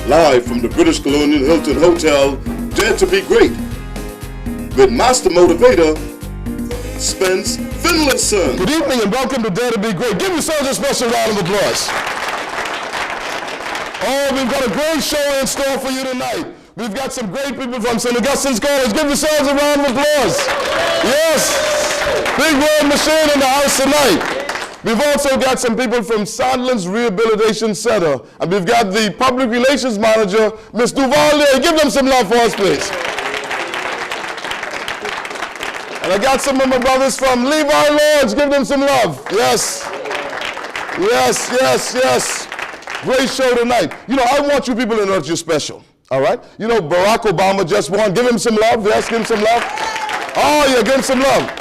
live from the British Colonial Hilton Hotel, Dare to be Great, with Master Motivator, Spence Finlayson. Good evening and welcome to Dare to be Great. Give yourselves a special round of applause. Oh, we've got a great show in store for you tonight. We've got some great people from St. Augustine's College. Give yourselves a round of applause. Yes, big word machine in the house tonight. We've also got some people from Sandlands Rehabilitation Center, and we've got the Public Relations Manager, Ms. Duvallier. Give them some love for us, please. And I got some of my brothers from Levi Lodge. Give them some love. Yes. Yes, yes, yes. Great show tonight. You know, I want you people to know that you're special, all right? You know, Barack Obama just won. Give him some love. Yes, give him some love. Oh, yeah, give him some love.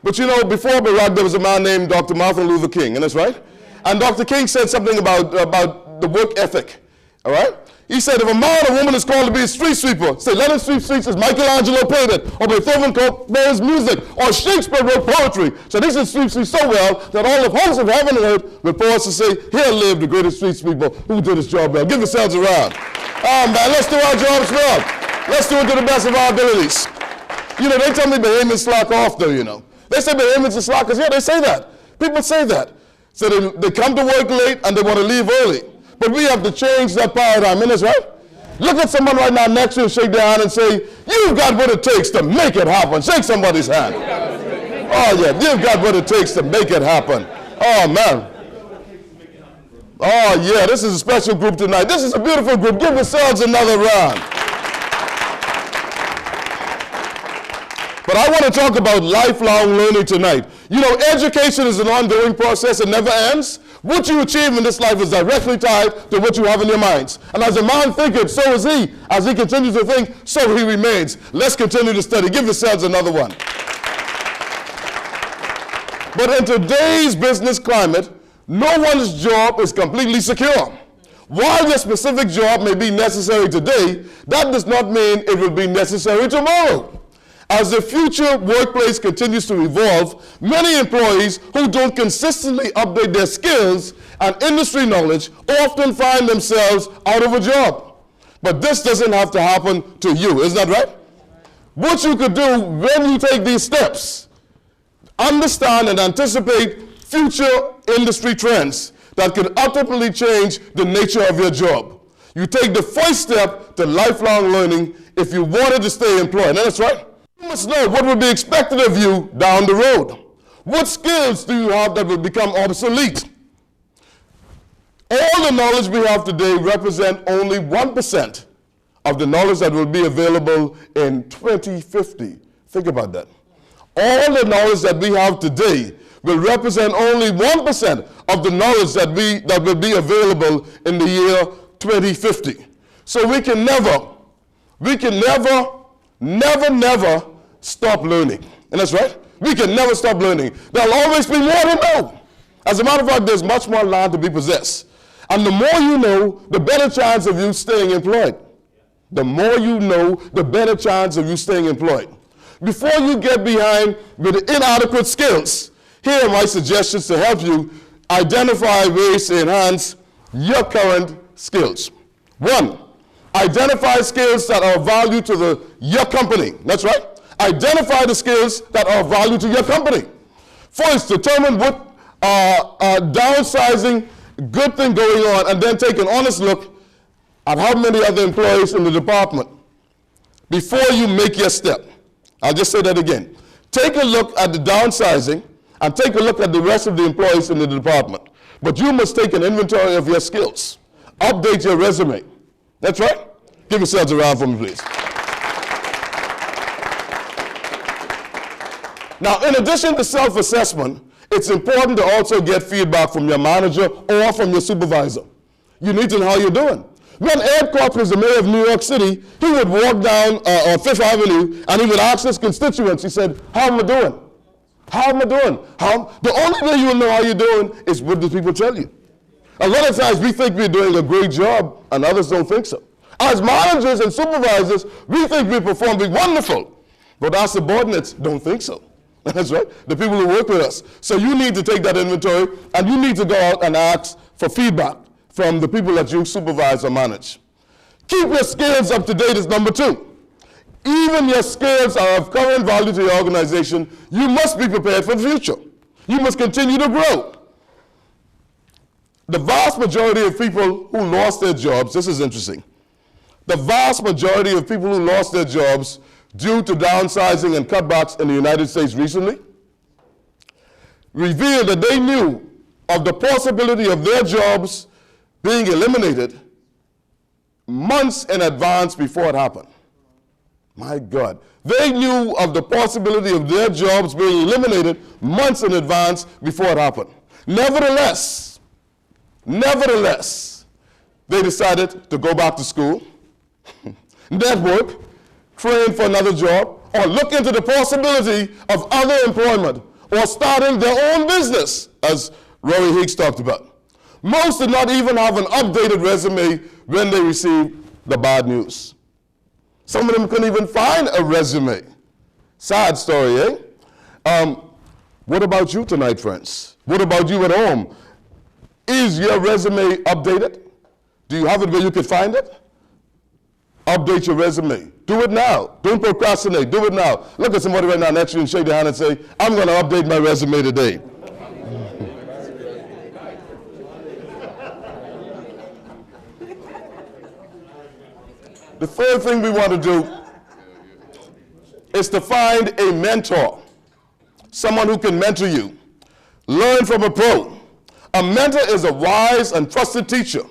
But you know, before Barack, there was a man named Dr. Martin Luther King, and that's right? And Dr. King said something about the work ethic, all right? He said, if a man or woman is called to be a street sweeper, say, let him sweep streets as Michelangelo painted, or Beethoven composed music, or Shakespeare wrote poetry. So they should sweep streets so well that all the hosts of heaven and earth will pause to say, here live the greatest street sweeper who did his job well. Give yourselves a round. Oh man, let's do our jobs well. Let's do it to the best of our abilities. You know, they tell me Bahamians slack off though, you know. They say Bahamians are slackers. Yeah, they say that. People say that. So they come to work late and they want to leave early. But we have to change that paradigm, isn't it, right? Look at someone right now next to you and shake their hand and say, you've got what it takes to make it happen. Shake somebody's hand. Oh, yeah, you've got what it takes to make it happen. Oh, man. Oh, yeah, this is a special group tonight. This is a beautiful group. Give yourselves another round. But I want to talk about lifelong learning tonight. You know, education is an ongoing process. It never ends. What you achieve in this life is directly tied to what you have in your minds. And as a man thinketh, so is he. As he continues to think, so he remains. Let's continue to study. Give yourselves another one. But in today's business climate, no one's job is completely secure. While your specific job may be necessary today, that does not mean it will be necessary tomorrow. As the future workplace continues to evolve, many employees who don't consistently update their skills and industry knowledge often find themselves out of a job. But this doesn't have to happen to you, isn't that right? What you could do when you take these steps, understand and anticipate future industry trends that could ultimately change the nature of your job. You take the first step to lifelong learning if you wanted to stay employed, and that's right. You must know what will be expected of you down the road. What skills do you have that will become obsolete? All the knowledge we have today represent only 1% of the knowledge that will be available in 2050. Think about that. All the knowledge that we have today will represent only 1% of the knowledge that will be available in the year 2050. So we can never stop learning. And that's right. We can never stop learning. There'll always be more to know. As a matter of fact, there's much more land to be possessed. And the more you know, the better chance of you staying employed. The more you know, the better chance of you staying employed. Before you get behind with inadequate skills, here are my suggestions to help you identify ways to enhance your current skills. 1, identify skills that are of value to your company. That's right. Identify the skills that are of value to your company. First, determine what downsizing good thing going on, and then take an honest look at how many other employees in the department before you make your step. I'll just say that again. Take a look at the downsizing and take a look at the rest of the employees in the department. But you must take an inventory of your skills. Update your resume. That's right. Give yourselves a round for me, please. Now, in addition to self-assessment, it's important to also get feedback from your manager or from your supervisor. You need to know how you're doing. When Ed Koch was the mayor of New York City, he would walk down on Fifth Avenue and he would ask his constituents, he said, how am I doing? How am I doing? The only way you will know how you're doing is what the people tell you. A lot of times we think we're doing a great job and others don't think so. As managers and supervisors, we think we're performing wonderful, but our subordinates don't think so. That's right, the people who work with us. So you need to take that inventory and you need to go out and ask for feedback. from the people that you supervise or manage. Keep your skills up to date is number 2. Even your skills are of current value to your organization. You must be prepared for the future. You must continue to grow. The vast majority of people who lost their jobs, this is interesting. The vast majority of people who lost their jobs due to downsizing and cutbacks in the United States recently revealed that they knew of the possibility of their jobs being eliminated months in advance before it happened. My God. They knew of the possibility of their jobs being eliminated months in advance before it happened. Nevertheless, they decided to go back to school, network, train for another job, or look into the possibility of other employment or starting their own business, as Rory Higgs talked about. Most did not even have an updated resume when they received the bad news. Some of them couldn't even find a resume. Sad story, eh? What about you tonight, friends? What about you at home? Is your resume updated? Do you have it where you can find it? Update your resume. Do it now. Don't procrastinate. Do it now. Look at somebody right now next to you and shake their hand and say, I'm going to update my resume today. The third thing we want to do is to find a mentor, someone who can mentor you. Learn from a pro. A mentor is a wise and trusted teacher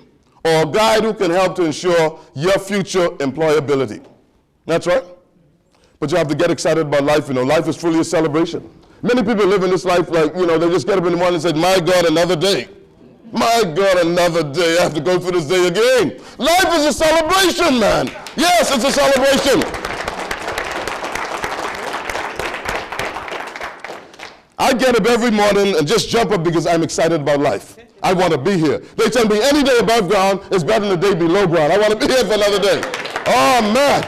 or a guide who can help to ensure your future employability. That's right. But you have to get excited about life. You know, life is truly a celebration. Many people live in this life like, you know, they just get up in the morning and say, my God, another day. My God, another day. I have to go through this day again. Life is a celebration, man. Yes, it's a celebration. I get up every morning and just jump up because I'm excited about life. I want to be here. They tell me any day above ground is better than the day below ground. I want to be here for another day. Oh, man.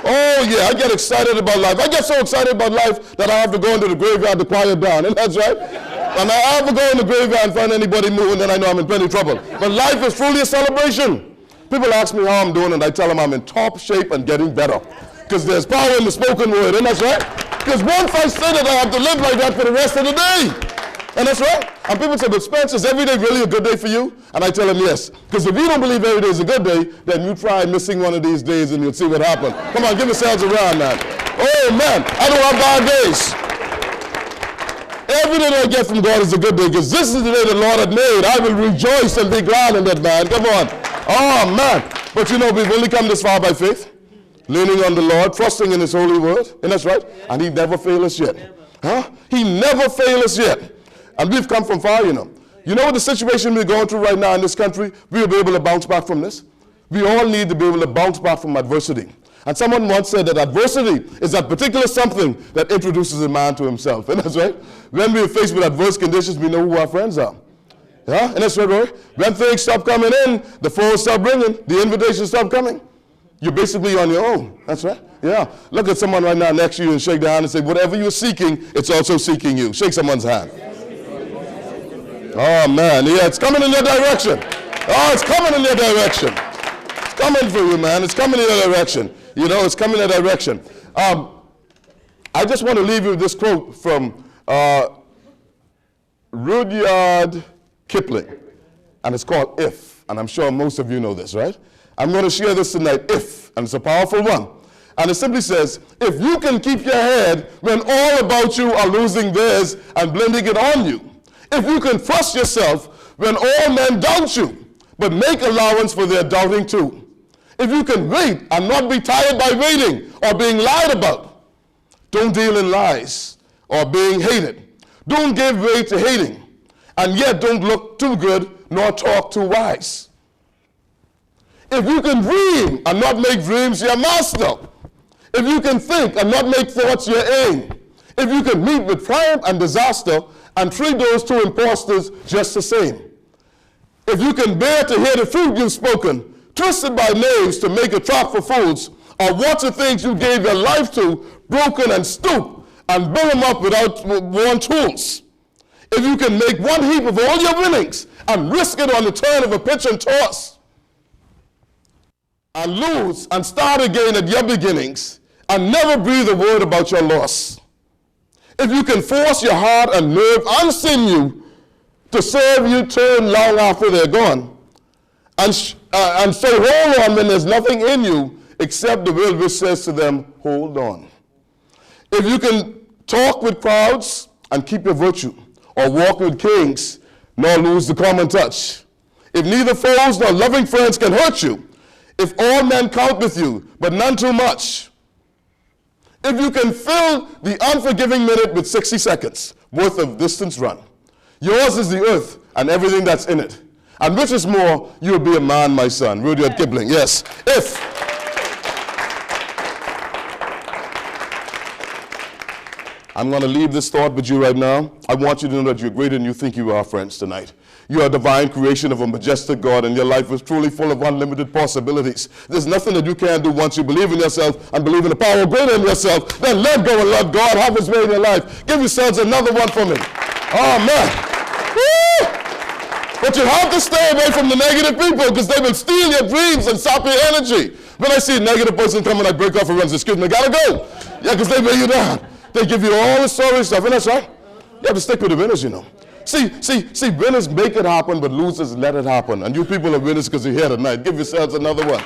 Oh, yeah, I get excited about life. I get so excited about life that I have to go into the graveyard to quiet down. And that's right. And I have to go in the graveyard and find anybody moving, then I know I'm in plenty of trouble. But life is truly a celebration. People ask me how I'm doing, and I tell them I'm in top shape and getting better. Because there's power in the spoken word, and that's right. Because once I say that, I have to live like that for the rest of the day. And that's right. And people say, but Spence, is every day really a good day for you? And I tell them yes. Because if you don't believe every day is a good day, then you try missing one of these days and you'll see what happens. Come on, give yourselves a round, man. Oh, man, I don't have bad days. Every day that I get from God is a good day, because this is the day the Lord had made. I will rejoice and be glad in that, man. Come on. Oh, man. But you know, we've only come this far by faith, leaning on the Lord, trusting in His holy word. And that's right. And He never failed us yet. Huh? He never failed us yet. And we've come from far, you know. You know what the situation we're going through right now in this country? We'll be able to bounce back from this. We all need to be able to bounce back from adversity. And someone once said that adversity is that particular something that introduces a man to himself. And that's right. When we're faced with adverse conditions, we know who our friends are. Yeah? And that's right, Rory. When things stop coming in, the phones stop ringing, the invitations stop coming. You're basically on your own. That's right. Yeah. Look at someone right now next to you and shake their hand and say, whatever you're seeking, it's also seeking you. Shake someone's hand. Oh, man. Yeah, it's coming in your direction. Oh, it's coming in your direction. It's coming for you, man. It's coming in your direction. You know, it's coming in your direction. I just want to leave you with this quote from Rudyard Kipling. And it's called If. And I'm sure most of you know this, right? I'm going to share this tonight, If. And it's a powerful one. And it simply says, if you can keep your head when all about you are losing theirs and blending it on you, if you can trust yourself when all men doubt you, but make allowance for their doubting too. If you can wait and not be tired by waiting or being lied about, don't deal in lies or being hated. Don't give way to hating, and yet don't look too good nor talk too wise. If you can dream and not make dreams your master, if you can think and not make thoughts your aim, if you can meet with triumph and disaster and treat those two impostors just the same, if you can bear to hear the truth you've spoken, twisted by knaves to make a trap for fools, or watch the things you gave your life to broken and stoop and build them up without worn tools, if you can make one heap of all your winnings and risk it on the turn of a pitch and toss, and lose and start again at your beginnings, and never breathe a word about your loss. If you can force your heart and nerve and sinew to serve you turn long after they're gone, and say hold on when there's nothing in you except the will which says to them, hold on. If you can talk with crowds and keep your virtue, or walk with kings, nor lose the common touch. If neither foes nor loving friends can hurt you, if all men count with you, but none too much, if you can fill the unforgiving minute with 60 seconds worth of distance run, yours is the earth and everything that's in it. And which is more, you'll be a man, my son. Rudyard Kipling, yes. If. I'm going to leave this thought with you right now. I want you to know that you're greater than you think you are, friends, tonight. You are a divine creation of a majestic God, and your life is truly full of unlimited possibilities. There's nothing that you can't do once you believe in yourself and believe in the power greater than yourself. Then let go and let God have his way in your life. Give yourselves another one for me. Oh, man. Woo! But you have to stay away from the negative people because they will steal your dreams and sap your energy. When I see a negative person coming, I break off and run. Excuse me, I gotta go. Yeah, because they weigh you down. They give you all the sorry stuff, and that's right. You have to stick with the winners, you know. See, winners make it happen, but losers let it happen. And you people are winners because you're here tonight. Give yourselves another one.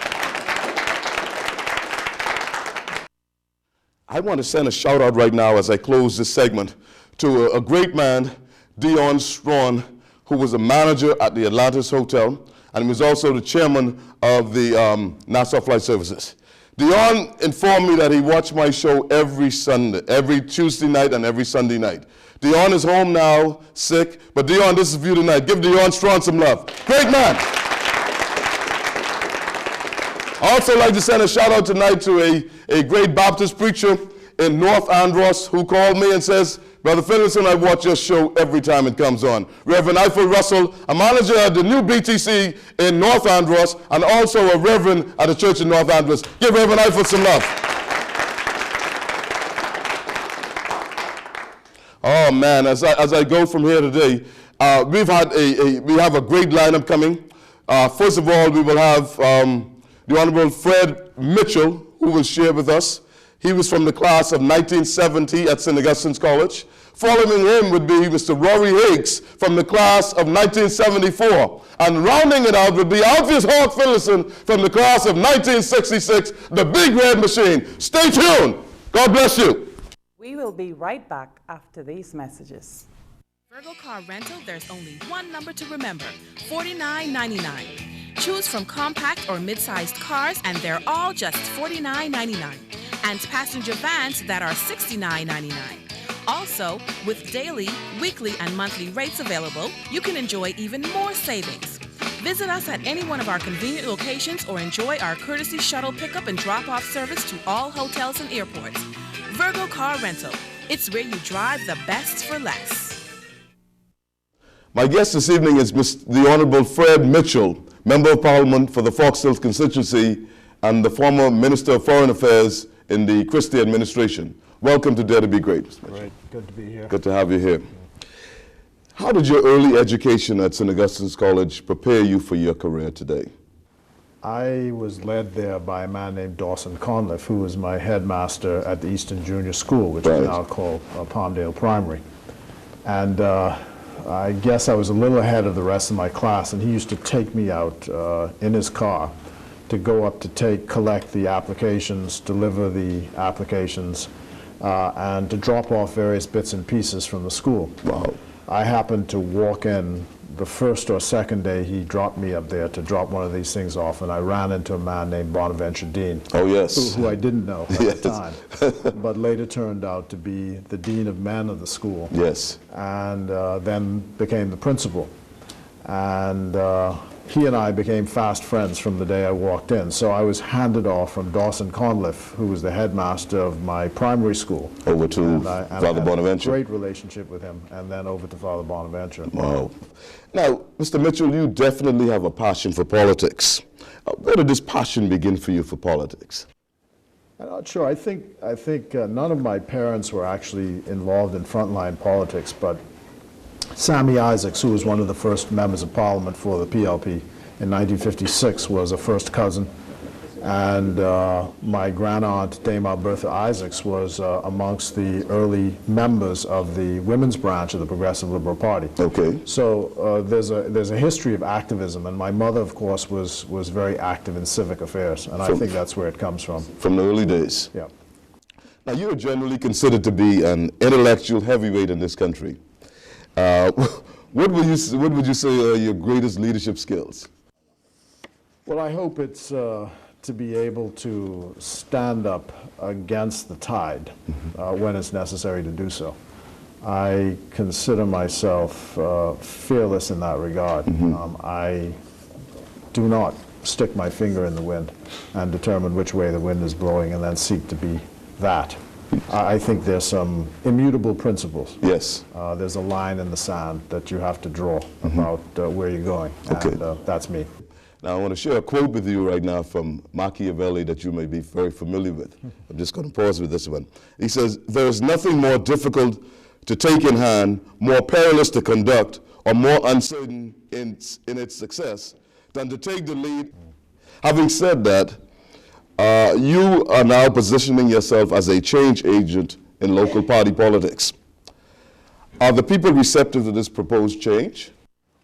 I want to send a shout out right now as I close this segment to a great man, Dion Strawn, who was a manager at the Atlantis Hotel, and he was also the chairman of the Nassau Flight Services. Dion informed me that he watched my show every Sunday, every Tuesday night and every Sunday night. Dion is home now, sick, but Dion, this is for you tonight. Give Dion Strawn some love. Great man. I also like to send a shout out tonight to a great Baptist preacher in North Andros who called me and says, Brother Finlayson, I watch your show every time it comes on. Reverend Eiffel Russell, a manager at the new BTC in North Andros, and also a reverend at the church in North Andros. Give Reverend Eiffel some love. Oh man, as I go from here today, we have a great lineup coming. First of all, we will have the Honorable Fred Mitchell, who will share with us. He was from the class of 1970 at St. Augustine's College. Following him would be Mr. Rory Higgs from the class of 1974. And rounding it out would be Alpheus Finlayson from the class of 1966, the Big Red Machine. Stay tuned. God bless you. We will be right back after these messages. Virgo Car Rental, there's only one number to remember, $49.99. Choose from compact or mid-sized cars, and they're all just $49.99. And passenger vans that are $69.99. Also, with daily, weekly, and monthly rates available, you can enjoy even more savings. Visit us at any one of our convenient locations or enjoy our courtesy shuttle pickup and drop-off service to all hotels and airports. Virgo Car Rental. It's where you drive the best for less. My guest this evening is the Honorable Fred Mitchell, Member of Parliament for the Fox Hills constituency and the former Minister of Foreign Affairs in the Christie administration. Welcome to Dare to Be Great, Mr. Mitchell. Great, good to be here. Good to have you here. How did your early education at St. Augustine's College prepare you for your career today? I was led there by a man named Dawson Conliffe, who was my headmaster at the Easton Junior School, which is now called Palmdale Primary. And I guess I was a little ahead of the rest of my class, and he used to take me out in his car to go up to collect the applications, deliver the applications, and to drop off various bits and pieces from the school. Wow. I happened to walk in the first or second day he dropped me up there to drop one of these things off, and I ran into a man named Bonaventure Dean. Oh, yes. Who I didn't know at the time, but later turned out to be the Dean of Men of the school. Yes. And then became the principal. And he and I became fast friends from the day I walked in. So I was handed off from Dawson Conliffe, who was the headmaster of my primary school. Over to Father Bonaventure. Great relationship with him, and then over to Father Bonaventure. Wow. Now, Mr. Mitchell, you definitely have a passion for politics. Where did this passion begin for you for politics? I'm not sure. I think none of my parents were actually involved in frontline politics, but Sammy Isaacs, who was one of the first members of parliament for the PLP in 1956, was a first cousin. And my grandaunt, Dame Alberta Isaacs, was amongst the early members of the women's branch of the Progressive Liberal Party. Okay. So there's a history of activism, and my mother, of course, was very active in civic affairs, and I think that's where it comes from. From the early days. Yeah. Now, you are generally considered to be an intellectual heavyweight in this country. What would you say are your greatest leadership skills? Well, I hope it's to be able to stand up against the tide when it's necessary to do so. I consider myself fearless in that regard. I do not stick my finger in the wind and determine which way the wind is blowing and then seek to be that. I think there's some immutable principles. Yes. There's a line in the sand that you have to draw about where you're going, and that's me. Now, I want to share a quote with you right now from Machiavelli that you may be very familiar with. I'm just going to pause with this one. He says, "There is nothing more difficult to take in hand, more perilous to conduct, or more uncertain in its success than to take the lead." Having said that, you are now positioning yourself as a change agent in local party politics. Are the people receptive to this proposed change?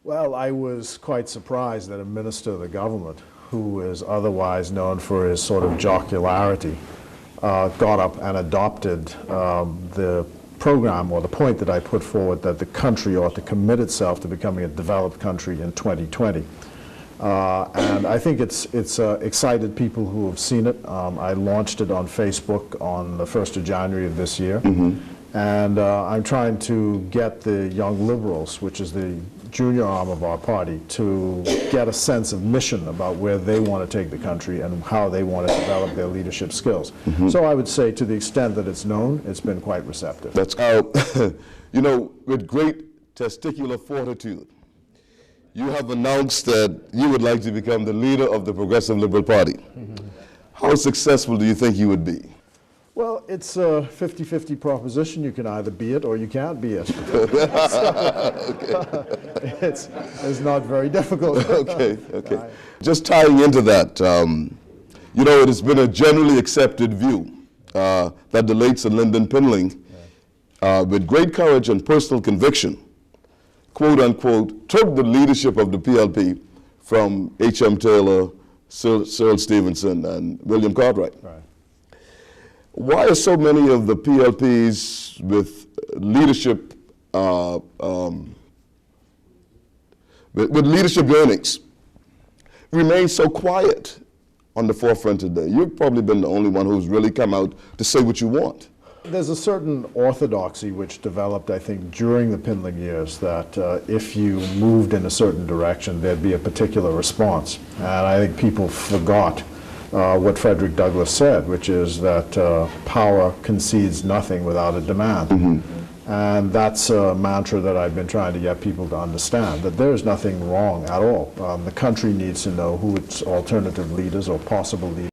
Well, I was quite surprised that a minister of the government, who is otherwise known for his sort of jocularity, got up and adopted the program or the point that I put forward that the country ought to commit itself to becoming a developed country in 2020. And I think it's excited people who have seen it. I launched it on Facebook on the 1st of January of this year. And I'm trying to get the Young Liberals, which is the junior arm of our party, to get a sense of mission about where they want to take the country and how they want to develop their leadership skills. So I would say, to the extent that it's known, it's been quite receptive. That's you know, with great testicular fortitude, you have announced that you would like to become the leader of the Progressive Liberal Party. How successful do you think you would be? Well, it's a 50-50 proposition. You can either be it or you can't be it. It's not very difficult. Okay. Just tying into that, you know, it has been a generally accepted view that the late Sir Lyndon Pinling, with great courage and personal conviction, quote unquote, took the leadership of the PLP from H.M. Taylor, Cyril Stevenson, and William Cartwright. Right. Why are so many of the PLPs with leadership with leadership yearnings remain so quiet on the forefront today? You've probably been the only one who's really come out to say what you want. There's a certain orthodoxy which developed, I think, during the Pinling years, that if you moved in a certain direction, there'd be a particular response. And I think people forgot what Frederick Douglass said, which is that power concedes nothing without a demand. And that's a mantra that I've been trying to get people to understand, that there's nothing wrong at all. The country needs to know who its alternative leaders or possible leaders